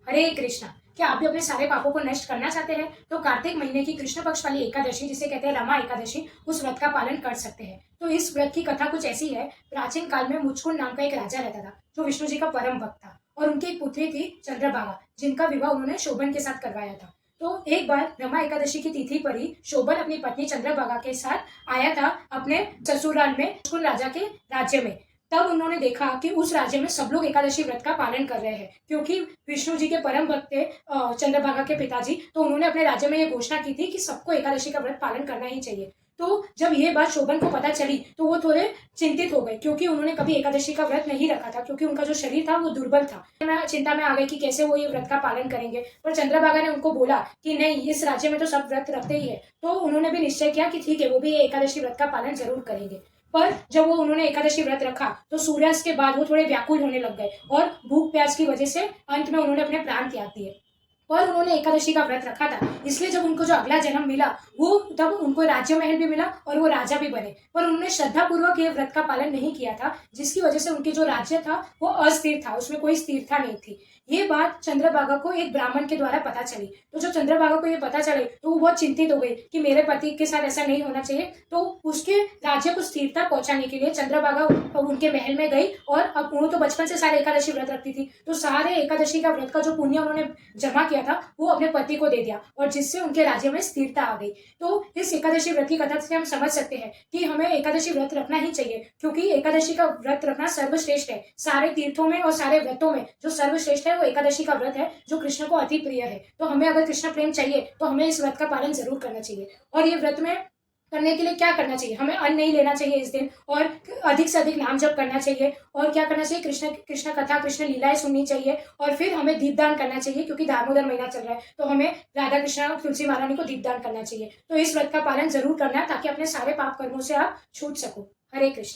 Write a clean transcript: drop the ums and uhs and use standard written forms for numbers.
हरे कृष्णा। क्या आप भी अपने सारे पापों को नष्ट करना चाहते हैं तो कार्तिक महीने की कृष्ण पक्ष वाली एकादशी, जिसे कहते हैं रमा एकादशी, उस व्रत का पालन कर सकते हैं। तो इस व्रत की कथा कुछ ऐसी है। प्राचीन काल में मुचकुंद नाम का एक राजा रहता था जो विष्णु जी का परम भक्त था, और उनकी एक पुत्री थी चंद्रभागा, जिनका विवाह उन्होंने शोभन के साथ करवाया था। तो एक बार रमा एकादशी की तिथि पर ही शोभन अपनी पत्नी चंद्रभागा के साथ आया था अपने ससुराल में, मुचकुंद राजा के राज्य में। तब उन्होंने देखा कि उस राज्य में सब लोग एकादशी व्रत का पालन कर रहे हैं, क्योंकि विष्णु जी के परम भक्त थे चंद्रभागा के पिताजी। तो उन्होंने अपने राज्य में ये घोषणा की थी कि सबको एकादशी का व्रत पालन करना ही चाहिए। तो जब ये बात शोभन को पता चली तो वो थोड़े चिंतित हो गए, क्योंकि उन्होंने कभी एकादशी का व्रत नहीं रखा था, क्योंकि उनका जो शरीर था वो दुर्बल था। मैं चिंता में आ गई कि कैसे वो ये व्रत का पालन करेंगे। पर चंद्रभागा ने उनको बोला कि नहीं, इस राज्य में तो सब व्रत रखते ही है। तो उन्होंने भी निश्चय किया कि ठीक है, वो भी ये एकादशी व्रत का पालन जरूर करेंगे। पर जब वो उन्होंने एकादशी व्रत रखा तो सूर्यास्त के बाद वो थोड़े व्याकुल होने लग गए, और भूख प्यास की वजह से अंत में उन्होंने अपने प्राण त्याग दिए। पर उन्होंने एकादशी का व्रत रखा था, इसलिए जब उनको जो अगला जन्म मिला वो तब उनको राज्य महल भी मिला और वो राजा भी बने। पर उन्होंने श्रद्धा पूर्वक ये व्रत का पालन नहीं किया था, जिसकी वजह से उनके जो राज्य था वो अस्थिर था, उसमें कोई स्थिरता नहीं थी। ये बात चंद्रभागा को एक ब्राह्मण के द्वारा पता चली। तो जब चंद्रभागा को ये पता चले तो वो बहुत चिंतित हो गई कि मेरे पति के साथ ऐसा नहीं होना चाहिए। तो उसके राज्य को स्थिरता पहुंचाने के लिए चंद्रभागा उनके महल में गई, और अब वो तो बचपन से सारे एकादशी व्रत रखती थी, तो सारे एकादशी का व्रत का जो पुण्य उन्होंने जमा किया था वो अपने पति को दे दिया, और जिससे उनके राज्य में स्थिरता आ गई। तो इस एकादशी व्रत की कथा से हम समझ सकते हैं कि हमें एकादशी व्रत रखना ही चाहिए, क्योंकि एकादशी का व्रत रखना सर्वश्रेष्ठ है। सारे तीर्थों में और सारे व्रतों में जो सर्वश्रेष्ठ है वो एकादशी का व्रत है, जो कृष्ण को अति प्रिय है। तो हमें अगर कृष्ण प्रेम चाहिए तो हमें इस व्रत का पालन जरूर करना चाहिए। और ये व्रत में करने के लिए क्या करना चाहिए? हमें अन्न नहीं लेना चाहिए इस दिन, और अधिक से अधिक नाम जप करना चाहिए। और क्या करना चाहिए? कृष्ण कृष्ण कथा, कृष्ण लीलाएं सुननी चाहिए। और फिर हमें दीपदान करना चाहिए, क्योंकि दामोदर महीना चल रहा है, तो हमें राधा कृष्ण तुलसी महारानी को दीपदान करना चाहिए। तो इस व्रत का पालन जरूर करना है, ताकि अपने सारे पाप कर्मों से आप छूट सको। हरे कृष्ण।